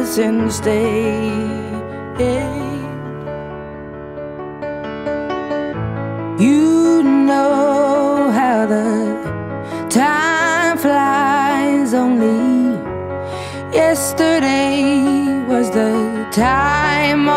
President's Day. You know how the time flies. Only yesterday was the time